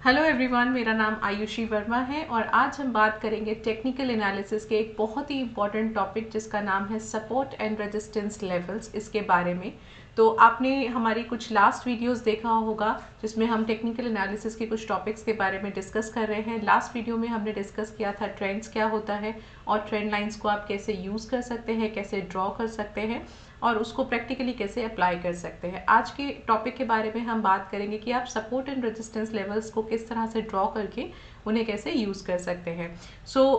Hello everyone, मेरा नाम आयुषी वर्मा है और आज हम बात करेंगे टेक्निकल एनालिसिस के एक बहुत ही इंपॉर्टेंट टॉपिक जिसका नाम है सपोर्ट एंड रेजिस्टेंस लेवल्स, इसके बारे में। तो आपने हमारी कुछ लास्ट वीडियोस देखा होगा जिसमें हम टेक्निकल एनालिसिस के कुछ टॉपिक्स के बारे में डिस्कस कर रहे हैं। लास्ट वीडियो में हमने डिस्कस किया था ट्रेंड्स क्या होता है और ट्रेंड लाइंस को आप कैसे यूज़ कर सकते हैं, कैसे ड्रॉ कर सकते हैं और उसको प्रैक्टिकली कैसे अप्लाई कर सकते हैं। आज के टॉपिक के बारे में हम बात करेंगे कि आप सपोर्ट एंड रेजिस्टेंस लेवल्स को किस तरह से ड्रॉ करके उन्हें कैसे यूज़ कर सकते हैं।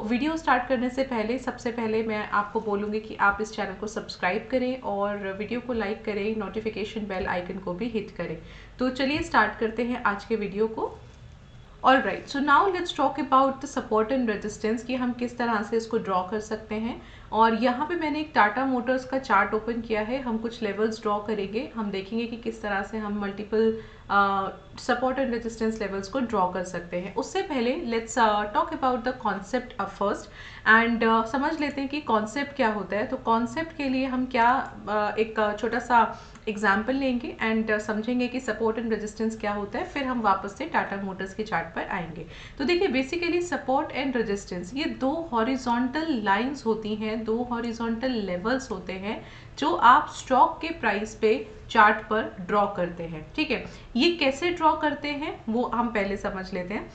वीडियो स्टार्ट करने से पहले सबसे पहले मैं आपको बोलूँगी कि आप इस चैनल को सब्सक्राइब करें और वीडियो को लाइक करें, नोटिफिकेशन बेल आइकन को भी हिट करें। तो चलिए स्टार्ट करते हैं आज के वीडियो को। All right, so now let's talk about the support and resistance कि हम किस तरह से इसको ड्रॉ कर सकते हैं। और यहाँ पे मैंने एक टाटा मोटर्स का चार्ट ओपन किया है। हम कुछ लेवल्स ड्रॉ करेंगे, हम देखेंगे कि किस तरह से हम multiple support and resistance levels को ड्रॉ कर सकते हैं। उससे पहले let's talk about the concept अब फर्स्ट एंड समझ लेते हैं कि कॉन्सेप्ट क्या होता है। तो कॉन्सेप्ट के लिए हम क्या एक छोटा सा एग्जाम्पल लेंगे एंड समझेंगे कि सपोर्ट एंड रेजिस्टेंस क्या होता है, फिर हम वापस से टाटा मोटर्स के चार्ट पर आएंगे। तो देखिए, बेसिकली सपोर्ट एंड रेजिस्टेंस ये दो हॉरिजॉन्टल लाइंस होती हैं, दो हॉरिजॉन्टल लेवल्स होते हैं जो आप स्टॉक के प्राइस पे चार्ट पर ड्रॉ करते हैं। ठीक है, ये कैसे ड्रॉ करते हैं वो हम पहले समझ लेते हैं।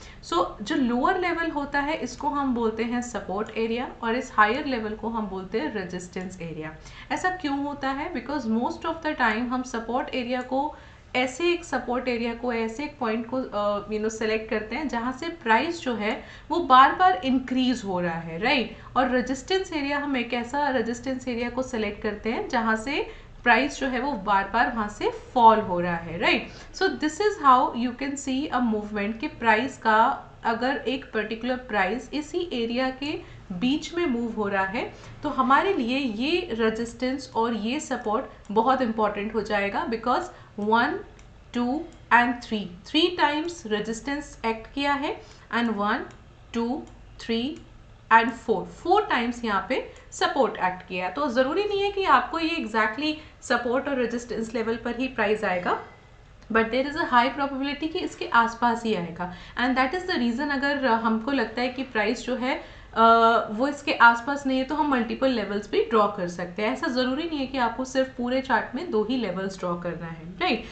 जो लोअर लेवल होता है इसको हम बोलते हैं सपोर्ट एरिया और इस हायर लेवल को हम बोलते हैं रेजिस्टेंस एरिया। ऐसा क्यों होता है? Because most of the time हम सपोर्ट एरिया को ऐसे एक पॉइंट को सेलेक्ट करते हैं जहां से प्राइस जो है वो बार बार इंक्रीज हो रहा है, राइट। और रेजिस्टेंस एरिया, हम एक ऐसा रेजिस्टेंस एरिया को सेलेक्ट करते हैं जहां से प्राइस जो है वो बार बार वहां से फॉल हो रहा है, right. So this is how you can C a movement कि प्राइस का अगर एक पर्टिकुलर प्राइस इसी एरिया के बीच में मूव हो रहा है तो हमारे लिए ये रेजिस्टेंस और ये सपोर्ट बहुत इंपॉर्टेंट हो जाएगा। Because 1, 2 and 3 times resistance act किया है एंड 1, 2, 3 एंड 4 टाइम्स यहाँ पे सपोर्ट एक्ट किया है। तो ज़रूरी नहीं है कि आपको ये एग्जैक्टली सपोर्ट और रेजिस्टेंस लेवल पर ही प्राइस आएगा, but there is a high probability कि इसके आसपास ही आएगा। And that is the reason, अगर हमको लगता है कि प्राइस जो है वो इसके आसपास नहीं है तो हम मल्टीपल लेवल्स भी ड्रॉ कर सकते हैं। ऐसा ज़रूरी नहीं है कि आपको सिर्फ पूरे चार्ट में 2 ही लेवल्स ड्रॉ करना है, राइट।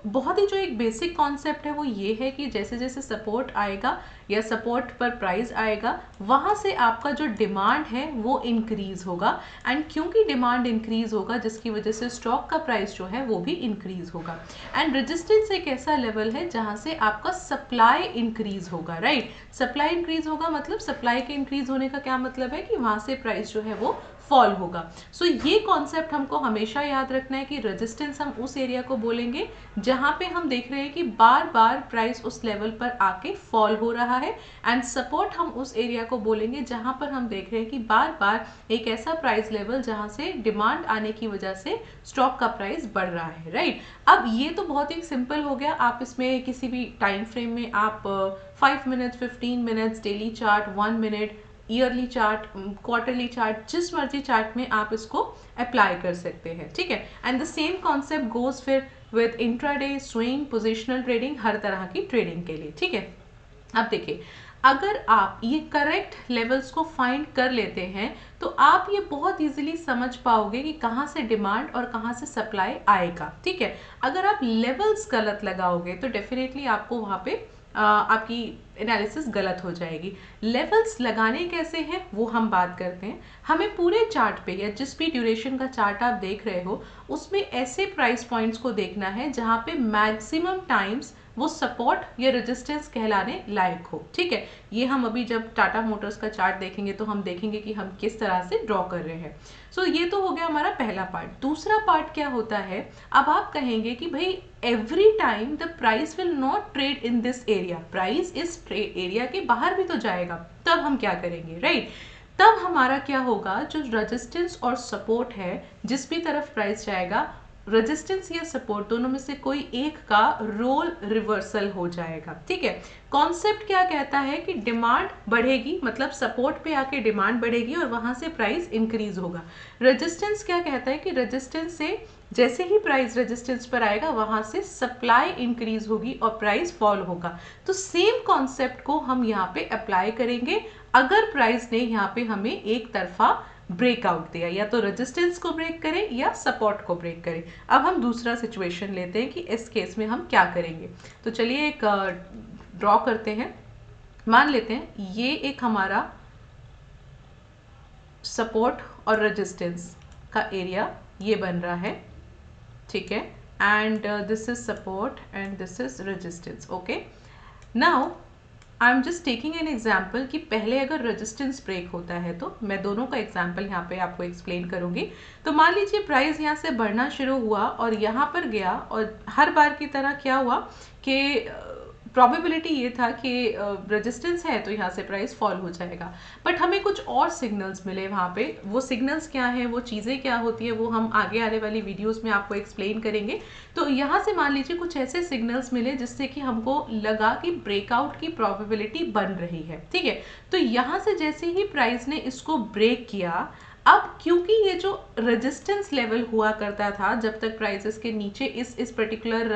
बहुत ही जो एक बेसिक कॉन्सेप्ट है वो ये है कि जैसे जैसे सपोर्ट आएगा या सपोर्ट पर प्राइस आएगा वहाँ से आपका जो डिमांड है वो इंक्रीज होगा। एंड क्योंकि डिमांड इंक्रीज होगा जिसकी वजह से स्टॉक का प्राइस जो है वो भी इंक्रीज होगा। एंड रेजिस्टेंस एक ऐसा लेवल है जहाँ से आपका सप्लाई इंक्रीज होगा, राइट। सप्लाई इंक्रीज होगा मतलब सप्लाई के इंक्रीज होने का क्या मतलब है कि वहाँ से प्राइस जो है वो फॉल होगा। ये कॉन्सेप्ट हमको हमेशा याद रखना है कि रेजिस्टेंस हम उस एरिया को बोलेंगे जहां पे हम देख रहे हैं कि बार बार प्राइस उस लेवल पर आके फॉल हो रहा है। एंड सपोर्ट हम उस एरिया को बोलेंगे जहां पर हम देख रहे हैं कि बार बार एक ऐसा प्राइस लेवल जहां से डिमांड आने की वजह से स्टॉक का प्राइस बढ़ रहा है, राइट। अब ये तो बहुत ही सिंपल हो गया। आप इसमें किसी भी टाइम फ्रेम में आप 5 minutes, 15 minutes, daily chart, 1 minute, yearly chart, quarterly chart, जिस मर्जी चार्ट में आप इसको अप्लाई कर सकते हैं, ठीक है। And the same concept goes फिर with intraday, swing, positional trading, हर तरह की ट्रेडिंग के लिए, ठीक है। अब देखिए, अगर आप ये करेक्ट लेवल्स को फाइंड कर लेते हैं तो आप ये बहुत इजीली समझ पाओगे कि कहाँ से डिमांड और कहाँ से सप्लाई आएगा, ठीक है। अगर आप लेवल्स गलत लगाओगे तो डेफिनेटली आपको वहाँ पे आपकी एनालिसिस गलत हो जाएगी। लेवल्स लगाने कैसे हैं वो हम बात करते हैं। हमें पूरे चार्ट पे या जिस भी ड्यूरेशन का चार्ट आप देख रहे हो उसमें ऐसे प्राइस पॉइंट्स को देखना है जहाँ पे मैक्सिमम टाइम्स वो सपोर्ट या रेजिस्टेंस कहलाने लायक हो, ठीक है। ये हम अभी जब टाटा मोटर्स का चार्ट देखेंगे तो हम देखेंगे कि हम किस तरह से ड्रॉ कर रहे हैं। ये तो हो गया हमारा पहला पार्ट। दूसरा पार्ट क्या होता है, अब आप कहेंगे कि भाई every time the price will not trade in this area, price इस एरिया के बाहर भी तो जाएगा, तब हम क्या करेंगे, राइट। तब हमारा क्या होगा, जो रेजिस्टेंस और सपोर्ट है जिस भी तरफ प्राइस जाएगा रेजिस्टेंस या सपोर्ट दोनों में से कोई एक का रोल रिवर्सल हो जाएगा। ठीक है, कॉन्सेप्ट क्या कहता है कि डिमांड बढ़ेगी, मतलब सपोर्ट पे आके डिमांड बढ़ेगी और वहां से प्राइस इंक्रीज होगा। रेजिस्टेंस क्या कहता है कि रेजिस्टेंस से जैसे ही प्राइस रेजिस्टेंस पर आएगा वहां से सप्लाई इंक्रीज होगी और प्राइस फॉल होगा। तो सेम कॉन्सेप्ट को हम यहाँ पे अप्लाई करेंगे अगर प्राइस ने यहाँ पे हमें एक तरफा ब्रेकआउट दिया, या तो रेजिस्टेंस को ब्रेक करें या सपोर्ट को ब्रेक करें। अब हम दूसरा सिचुएशन लेते हैं कि इस केस में हम क्या करेंगे। तो चलिए एक ड्रॉ करते हैं। मान लेते हैं ये एक हमारा सपोर्ट और रेजिस्टेंस का एरिया ये बन रहा है, ठीक है, and this is support and this is resistance. Okay, now I am just taking an example कि पहले अगर रेजिस्टेंस ब्रेक होता है तो मैं दोनों का एग्जाम्पल यहाँ पे आपको एक्सप्लेन करूंगी। तो मान लीजिए प्राइस यहाँ से बढ़ना शुरू हुआ और यहाँ पर गया, और हर बार की तरह क्या हुआ कि प्रोबेबिलिटी ये था कि रेजिस्टेंस है तो यहाँ से प्राइस फॉल हो जाएगा, बट हमें कुछ और सिग्नल्स मिले वहाँ पे। वो सिग्नल्स क्या हैं, वो चीज़ें क्या होती है, वो हम आगे आने वाली वीडियोस में आपको एक्सप्लेन करेंगे। तो यहाँ से मान लीजिए कुछ ऐसे सिग्नल्स मिले जिससे कि हमको लगा कि ब्रेकआउट की प्रोबेबिलिटी बन रही है। ठीक है, तो यहाँ से जैसे ही प्राइस ने इसको ब्रेक किया, अब क्योंकि ये जो रेजिस्टेंस लेवल हुआ करता था जब तक प्राइसेस के नीचे इस पर्टिकुलर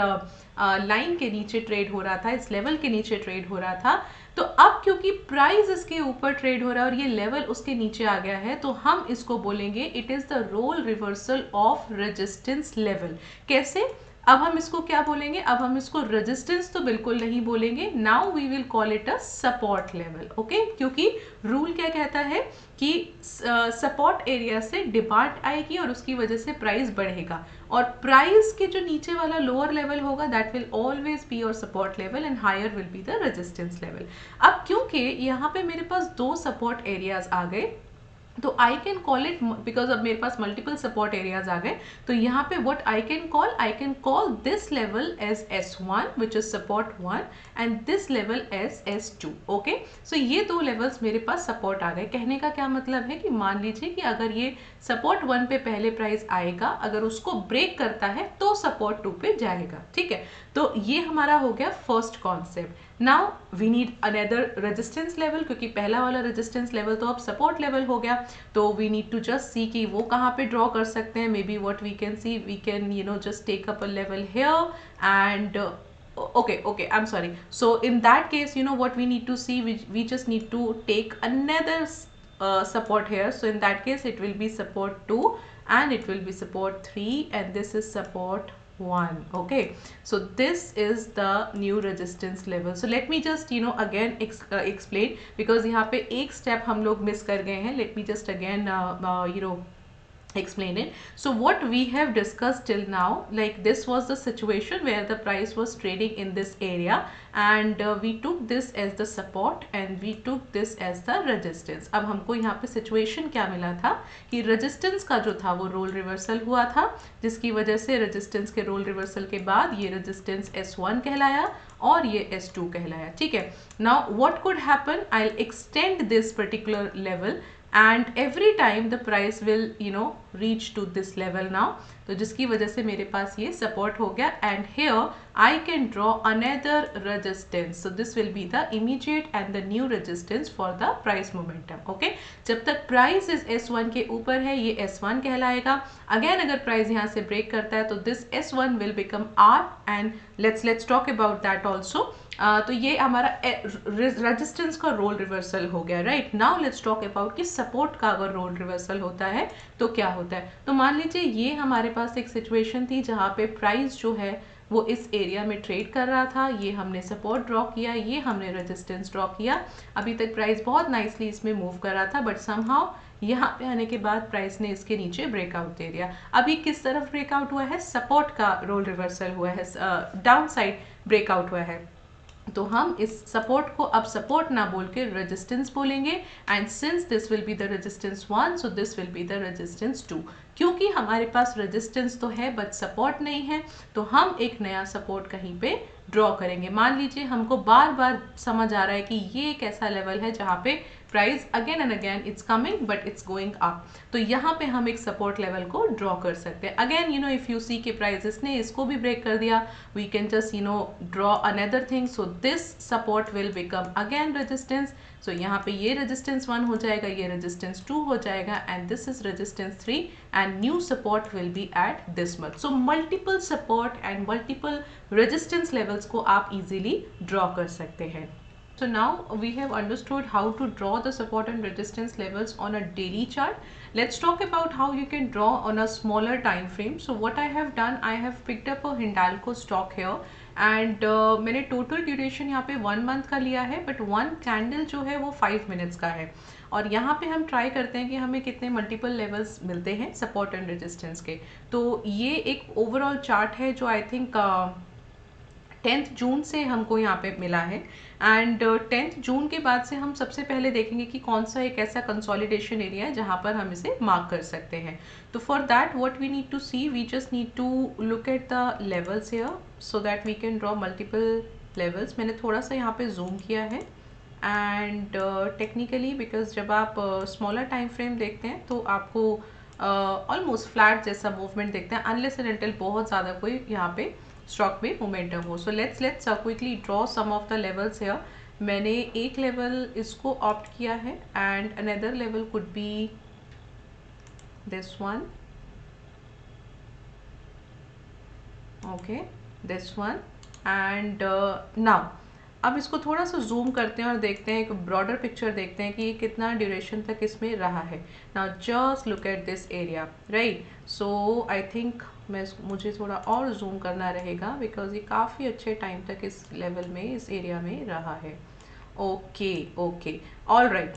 लाइन के नीचे ट्रेड हो रहा था, इस लेवल के नीचे ट्रेड हो रहा था, तो अब क्योंकि प्राइस इसके ऊपर ट्रेड हो रहा है और ये लेवल उसके नीचे आ गया है, तो हम इसको बोलेंगे it is the role reversal of resistance level. कैसे? अब हम इसको क्या बोलेंगे? अब हम इसको रेजिस्टेंस तो बिल्कुल नहीं बोलेंगे, now we will call it a support level. Okay, क्योंकि रूल क्या कहता है कि सपोर्ट एरिया से डिमांड आएगी और उसकी वजह से प्राइस बढ़ेगा, और प्राइस के जो नीचे वाला लोअर लेवल होगा that will always be your support level and higher will be the resistance level. अब क्योंकि यहाँ पे मेरे पास दो सपोर्ट एरियाज आ गए, तो I can call it, because अब मेरे पास मल्टीपल सपोर्ट एरियाज आ गए, तो यहाँ पे what I can call this level as S1 which is support 1 and this level as S2। Okay, so ये दो लेवल्स मेरे पास सपोर्ट आ गए। कहने का क्या मतलब है कि मान लीजिए कि अगर ये सपोर्ट 1 पे पहले प्राइस आएगा, अगर उसको ब्रेक करता है तो सपोर्ट 2 पे जाएगा। ठीक है, तो ये हमारा हो गया first concept. Now we need another resistance level, क्योंकि पहला वाला रेजिस्टेंस लेवल तो अब सपोर्ट लेवल हो गया, तो we need to just see कि वो कहाँ पे ड्रॉ कर सकते हैं। Maybe what we can see, we can just take up a level here and okay, I'm sorry, so in that case what we need to see, we just need to take another support here. So in that case it will be support 2 and it will be support 3 and this is support 1. Okay, so this is the new resistance level. So let me just again explain, because यहाँ पे एक step हम लोग miss कर गए हैं. Let me just again explain it. So what we have discussed till now, like this was the situation where the price was trading in this area and we took this as the support and we took this as the resistance. अब हमको यहाँ पे situation क्या मिला था कि resistance का जो था वो रोल रिवर्सल हुआ था, जिसकी वजह से resistance के रोल रिवर्सल के बाद ये resistance S1 कहलाया और ये S2 कहलाया। ठीक है, now what could happen, I'll extend this particular level and every time the price will reach to this level now, तो जिसकी वजह से मेरे पास ये support हो गया and here I can draw another resistance. So this will be the immediate and the new resistance for the price momentum. Okay, जब तक price is S1 के ऊपर है ये S1 कहलाएगा। Again अगर price यहाँ से break करता है तो this S1 will become R and let's talk about that also. तो ये हमारा रेजिस्टेंस का रोल रिवर्सल हो गया, right. Now let's talk about कि सपोर्ट का अगर रोल रिवर्सल होता है तो क्या होता है। तो मान लीजिए ये हमारे पास एक सिचुएशन थी जहाँ पे प्राइस जो है वो इस एरिया में ट्रेड कर रहा था, ये हमने सपोर्ट ड्रॉ किया, ये हमने रेजिस्टेंस ड्रॉ किया। अभी तक प्राइस बहुत नाइसली इसमें मूव कर रहा था, बट समहाउ यहाँ पे आने के बाद प्राइस ने इसके नीचे ब्रेकआउट दे दिया। अभी किस तरफ ब्रेकआउट हुआ है? सपोर्ट का रोल रिवर्सल हुआ है, डाउन साइड ब्रेकआउट हुआ है। तो हम इस सपोर्ट को अब सपोर्ट ना बोल के रेजिस्टेंस बोलेंगे and since this will be the resistance 1 so this will be the resistance 2। क्योंकि हमारे पास रेजिस्टेंस तो है बट सपोर्ट नहीं है, तो हम एक नया सपोर्ट कहीं पे ड्रॉ करेंगे। मान लीजिए हमको बार बार समझ आ रहा है कि ये एक ऐसा लेवल है जहाँ पे price again and again it's coming but it's going up, तो यहाँ पे हम एक सपोर्ट लेवल को ड्रॉ कर सकते हैं. अगेन इफ यू सी के प्राइजेस ने इसको भी ब्रेक कर दिया, we can just draw another thing. So this support will become again resistance. So यहाँ पे ये रेजिस्टेंस 1 हो जाएगा, ये रेजिस्टेंस 2 हो जाएगा, and this is resistance 3, and new support will be at this much. So multiple support and multiple resistance levels को आप इजीली ड्रॉ कर सकते हैं. So now we have understood how to draw the support and resistance levels on a daily chart. Let's talk about how you can draw on a smaller time frame. So what I have done, I have picked up a Hindalco stock here, and मैंने total duration यहाँ पे 1 month का लिया है, but one candle जो है वो 5 minutes का है. और यहाँ पे हम ट्राई करते हैं कि हमें कितने मल्टीपल लेवल्स मिलते हैं सपोर्ट एंड रेजिस्टेंस के. तो ये एक ओवरऑल चार्ट है जो आई थिंक 10th जून से हमको यहाँ पे मिला है, एंड 10th जून के बाद से हम सबसे पहले देखेंगे कि कौन सा एक ऐसा कंसोलिडेशन एरिया है जहाँ पर हम इसे मार्क कर सकते हैं. तो for that what we need to see, we just need to look at the levels here so that we can draw multiple levels. मैंने थोड़ा सा यहाँ पे जूम किया है, एंड टेक्निकली बिकॉज जब आप स्मॉलर टाइम फ्रेम देखते हैं तो आपको ऑलमोस्ट फ्लैट जैसा मूवमेंट देखते हैं, अनलेस एंड अनटिल बहुत ज़्यादा कोई यहाँ पे स्टॉक में मोमेंटम हो. So let's quickly draw some of the levels here. मैंने एक लेवल इसको ऑप्ट किया है, and another level could be this one. Okay, this one. And now अब इसको थोड़ा सा जूम करते हैं और देखते हैं, एक ब्रॉडर पिक्चर देखते हैं कि ये कितना ड्यूरेशन तक इसमें रहा है. Now just look at this area, right. So I think मुझे थोड़ा और जूम करना रहेगा बिकॉज ये काफ़ी अच्छे टाइम तक इस लेवल में, इस एरिया में रहा है. Okay, all right.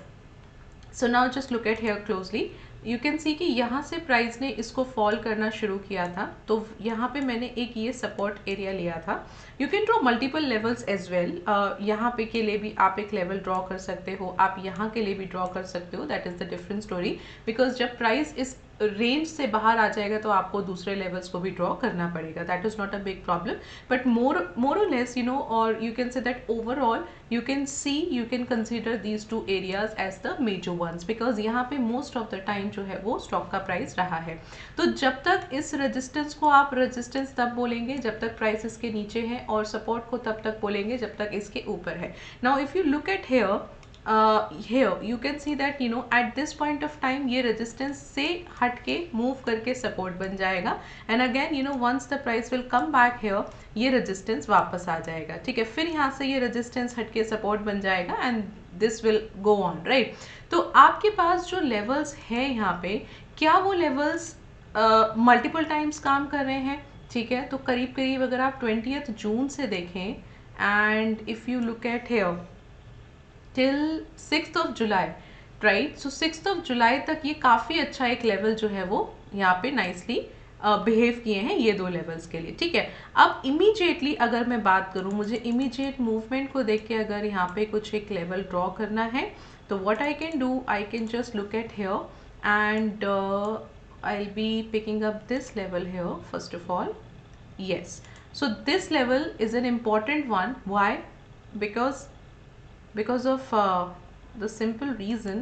So now just look at here closely. You can see कि यहाँ से प्राइस ने इसको फॉल करना शुरू किया था, तो यहाँ पे मैंने एक ये सपोर्ट एरिया लिया था. You can draw multiple levels as well. यहाँ पे के लिए भी आप एक लेवल ड्रॉ कर सकते हो, आप यहाँ के लिए भी ड्रॉ कर सकते हो. That is the different story, because जब प्राइस इस रेंज से बाहर आ जाएगा तो आपको दूसरे लेवल्स को भी ड्रॉ करना पड़ेगा. That is not a big problem, but more और लेस और you can say that overall you can consider these two areas as the major ones, because यहाँ पे most of the time जो है वो स्टॉक का प्राइस रहा है. तो जब तक इस रेजिस्टेंस को आप रेजिस्टेंस तब बोलेंगे जब तक प्राइस इसके नीचे है, और सपोर्ट को तब तक बोलेंगे जब तक इसके ऊपर है. Now if you look eight here you can see that at this point of time ये रेजिस्टेंस से हट के मूव करके सपोर्ट बन जाएगा, and again once the price will come back here ये रेजिस्टेंस वापस आ जाएगा. ठीक है, फिर यहाँ से ये रेजिस्टेंस हट के सपोर्ट बन जाएगा, and this will go on, right. तो आपके पास जो लेवल्स हैं यहाँ पे, क्या वो लेवल्स मल्टीपल टाइम्स काम कर रहे हैं? ठीक है, तो करीब करीब अगर आप 20th जून से देखें, and if you look at here till 6th of July, right. So 6th of July तक ये काफ़ी अच्छा एक लेवल जो है वो यहाँ पे नाइसली बिहेव किए हैं ये दो लेवल्स के लिए. ठीक है, अब इमीडिएटली अगर मैं बात करूँ, मुझे इमीडिएट मूवमेंट को देख के अगर यहाँ पे कुछ एक लेवल ड्रॉ करना है, तो what I can do, I can just look at here, and I will be picking up this level here first of all. Yes, so this level is an important one. Why? because of the simple reason,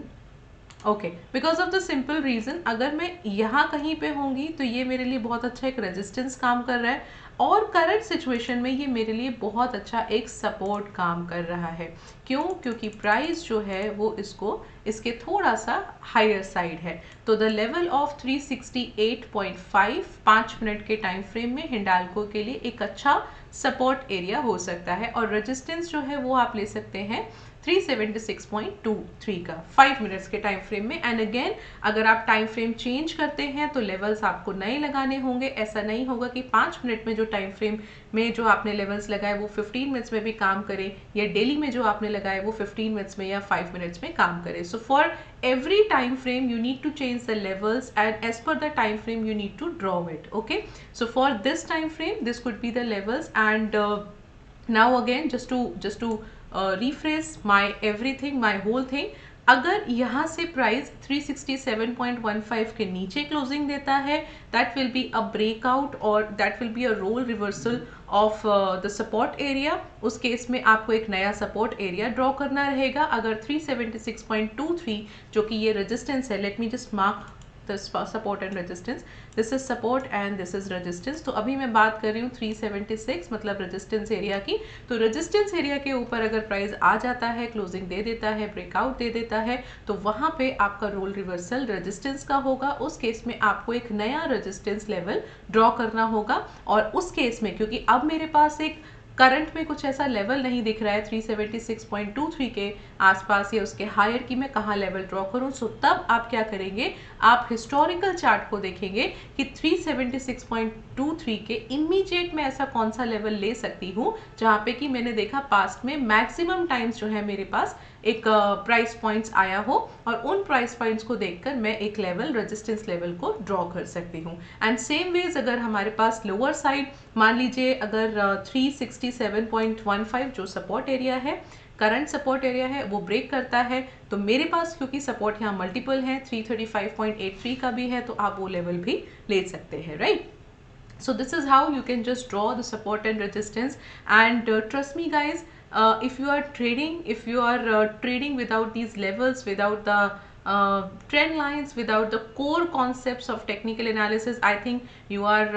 because of the simple reason, अगर मैं यहाँ कहीं पे होंगी तो ये मेरे लिए बहुत अच्छा एक रेजिस्टेंस काम कर रहा है, और करंट सिचुएशन में ये मेरे लिए बहुत अच्छा एक सपोर्ट काम कर रहा है. क्यों? क्योंकि प्राइस जो है वो इसके थोड़ा सा हायर साइड है. तो द लेवल ऑफ 368.5 5 मिनट के टाइम फ्रेम में हिंडाल्को के लिए एक अच्छा सपोर्ट एरिया हो सकता है, और रेजिस्टेंस जो है वो आप ले सकते हैं 376.23 का 5 मिनट्स के टाइम फ्रेम में. एंड अगेन अगर आप टाइम फ्रेम चेंज करते हैं तो लेवल्स आपको नए लगाने होंगे. ऐसा नहीं होगा कि 5 मिनट में जो टाइम फ्रेम में जो आपने लेवल्स लगाए वो 15 मिनट्स में भी काम करें, या डेली में जो आपने लगाए वो 15 मिनट्स में या 5 मिनट्स में काम करें. So for every time frame you need to change the levels, and as per the time frame you need to draw it. Okay, so for this time frame this could be the levels, and now again just to rephrase my everything, my whole thing. अगर यहाँ से price 367.15 के नीचे closing देता है, that will be a breakout और that will be a role reversal of the support area. उस case में आपको एक नया सपोर्ट एरिया ड्रॉ करना रहेगा। अगर 376.23 जो कि ये रेजिस्टेंस है, let me just mark the support and resistance, this is support and this is resistance. तो अभी मैं बात कर रही हूँ 376 मतलब रेजिस्टेंस एरिया की। तो रेजिस्टेंस एरिया के ऊपर अगर प्राइस आ जाता है, क्लोजिंग दे देता है, ब्रेकआउट दे देता है, तो वहाँ पे आपका रोल रिवर्सल रेजिस्टेंस का होगा। उस केस में आपको एक नया रेजिस्टेंस लेवल ड्रॉ करना होगा। और उस केस में क्योंकि अब मेरे पास एक करंट में कुछ ऐसा लेवल नहीं दिख रहा है 376.23 के आसपास या उसके हायर की मैं कहाँ लेवल ड्रॉ करूँ, सो तब आप क्या करेंगे, आप हिस्टोरिकल चार्ट को देखेंगे कि 376.23 के इमीडिएट में ऐसा कौन सा लेवल ले सकती हूँ जहाँ पे कि मैंने देखा पास्ट में मैक्सिमम टाइम्स जो है मेरे पास एक प्राइस पॉइंट्स आया हो, और उन प्राइस पॉइंट्स को देखकर मैं एक लेवल रेजिस्टेंस लेवल को ड्रॉ कर सकती हूँ। एंड सेम वेज अगर हमारे पास लोअर साइड मान लीजिए अगर 367.15 जो सपोर्ट एरिया है, करंट सपोर्ट एरिया है, वो ब्रेक करता है, तो मेरे पास क्योंकि सपोर्ट यहाँ मल्टीपल है, 335.83 का भी है, तो आप वो लेवल भी ले सकते हैं, right? So this is how you can just draw the support and resistance. And trust me guys, if you are trading without these levels, without the trend lines, without the core concepts of technical analysis, I think you are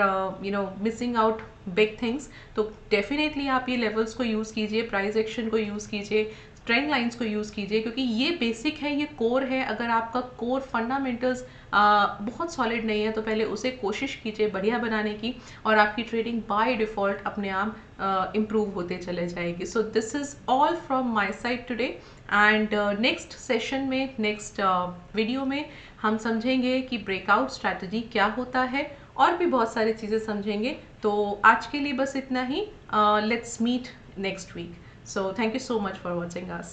missing out big things. तो definitely आप ये levels को use कीजिए, price action को use कीजिए, trend lines को use कीजिए, क्योंकि ये बेसिक है, ये कोर है। अगर आपका कोर फंडामेंटल्स बहुत सॉलिड नहीं है तो पहले उसे कोशिश कीजिए बढ़िया बनाने की, और आपकी ट्रेडिंग बाय डिफ़ॉल्ट अपने आप इम्प्रूव होते चले जाएगी। So this is all from my side today, and next session में, नेक्स्ट वीडियो में हम समझेंगे कि ब्रेकआउट स्ट्रैटेजी क्या होता है, और भी बहुत सारी चीज़ें समझेंगे। तो आज के लिए बस इतना ही। Let's meet next week. So thank you so much for watching us.